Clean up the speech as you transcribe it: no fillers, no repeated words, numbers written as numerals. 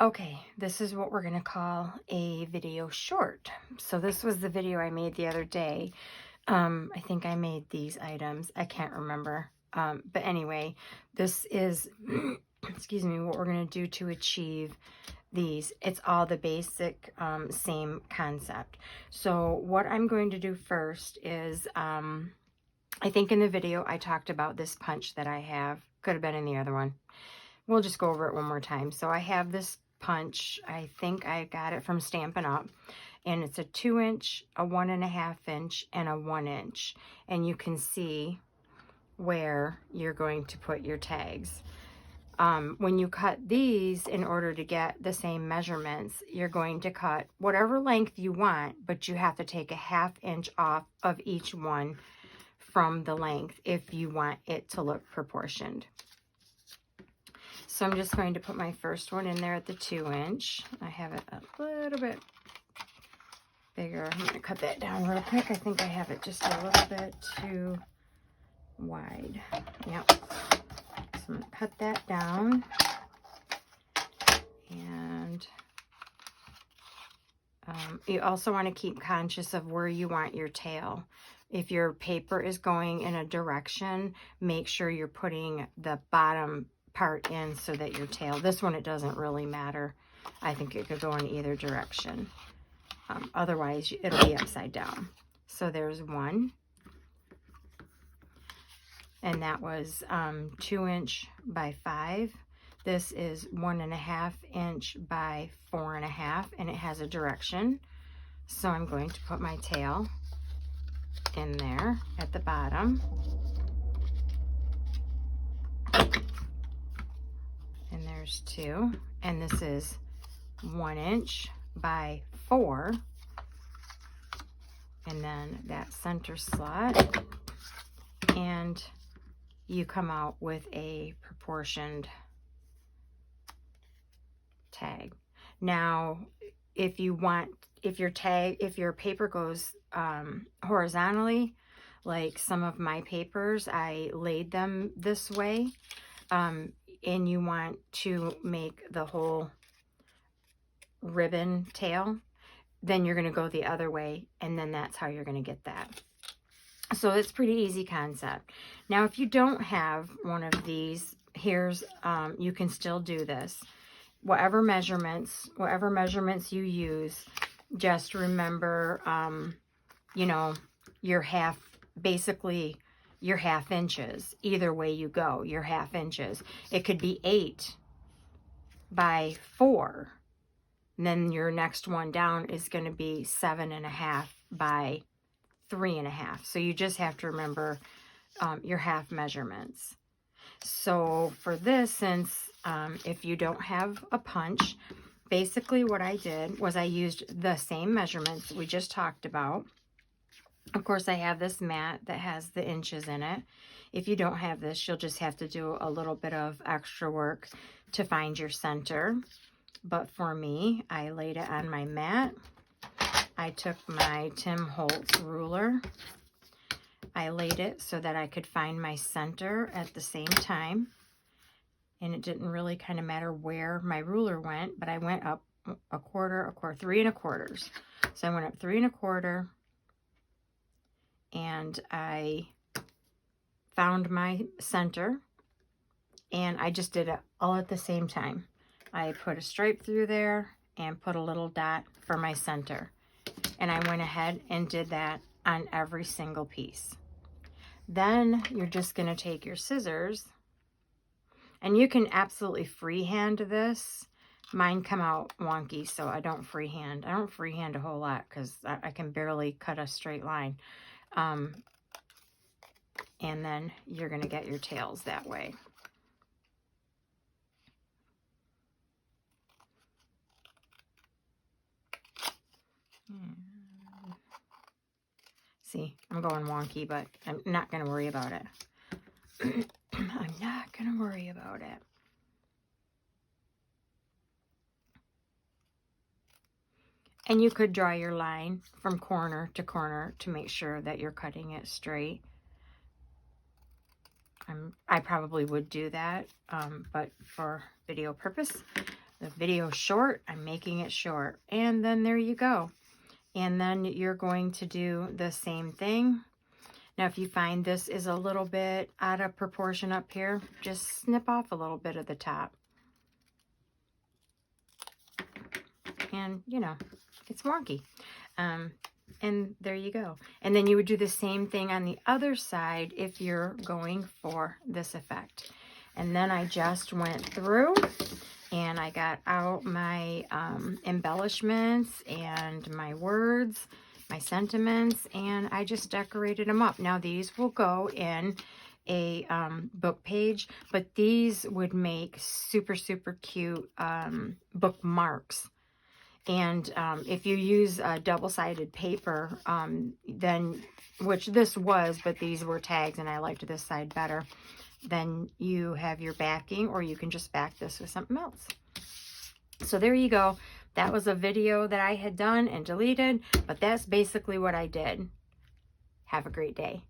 Okay, this is what we're going to call a video short. So this was the video I made the other day. I think I made these items. I can't remember. But anyway, this is, excuse me, what we're going to do to achieve these. It's all the basic same concept. So what I'm going to do first is, I think in the video I talked about this punch that I have. Could have been in the other one. We'll just go over it one more time. So I have this punch. I think I got it from Stampin' Up. And it's a 2-inch, a 1.5 inch, and a 1 inch. And you can see where you're going to put your tags. When you cut these, in order to get the same measurements, you're going to cut whatever length you want, but you have to take a 1/2 inch off of each one from the length if you want it to look proportioned. So I'm just going to put my first one in there at the 2-inch. I have it a little bit bigger. I'm going to cut that down real quick. I think I have it just a little bit too wide. Yep. So I'm going to cut that down. And you also want to keep conscious of where you want your tail. If your paper is going in a direction, make sure you're putting the bottom part in so that your tail, this one it doesn't really matter. I think it could go in either direction. Otherwise it'll be upside down. So there's one, and that was 2-inch by 5. This is 1.5 inch by 4.5, and it has a direction. So I'm going to put my tail in there at the bottom. And there's 2, and this is 1 inch by 4, and then that center slot, and you come out with a proportioned tag. Now, if you want, if your paper goes horizontally, like some of my papers, I laid them this way, and you want to make the whole ribbon tail, then you're going to go the other way, and then that's how you're going to get that. So it's pretty easy concept. Now, if you don't have one of these, here's, you can still do this. Whatever measurements you use, just remember, you know, basically your 1/2 inches. Either way you go, your 1/2 inches. It could be 8 by 4. And then your next one down is going to be 7.5 by 3.5. So you just have to remember your 1/2 measurements. So for this, since if you don't have a punch, basically what I did was I used the same measurements we just talked about. Of course, I have this mat that has the inches in it. If you don't have this, you'll just have to do a little bit of extra work to find your center. But for me, I laid it on my mat. I took my Tim Holtz ruler. I laid it so that I could find my center at the same time. And it didn't really kind of matter where my ruler went, but I went up a quarter, 3 1/4. So I went up 3 1/4, and I found my center, and I just did it all at the same time. I put a stripe through there and put a little dot for my center. And I went ahead and did that on every single piece. Then you're just going to take your scissors, and you can absolutely freehand this. Mine come out wonky, so I don't freehand. I don't freehand a whole lot because I can barely cut a straight line. And then you're going to get your tails that way. See, I'm going wonky, but I'm not going to worry about it. I'm not going to worry about it. And you could draw your line from corner to corner to make sure that you're cutting it straight. I probably would do that, but for video purpose, the video short, I'm making it short. And then there you go. And then you're going to do the same thing. Now, if you find this is a little bit out of proportion up here, just snip off a little bit of the top. And, you know, it's wonky. And there you go. And then you would do the same thing on the other side if you're going for this effect. And then I just went through and I got out my embellishments and my words, my sentiments, and I just decorated them up. Now these will go in a book page, but these would make super, super cute bookmarks. And if you use double-sided paper, then, which this was, but these were tags and I liked this side better, then you have your backing, or you can just back this with something else. So there you go. That was a video that I had done and deleted, but that's basically what I did. Have a great day.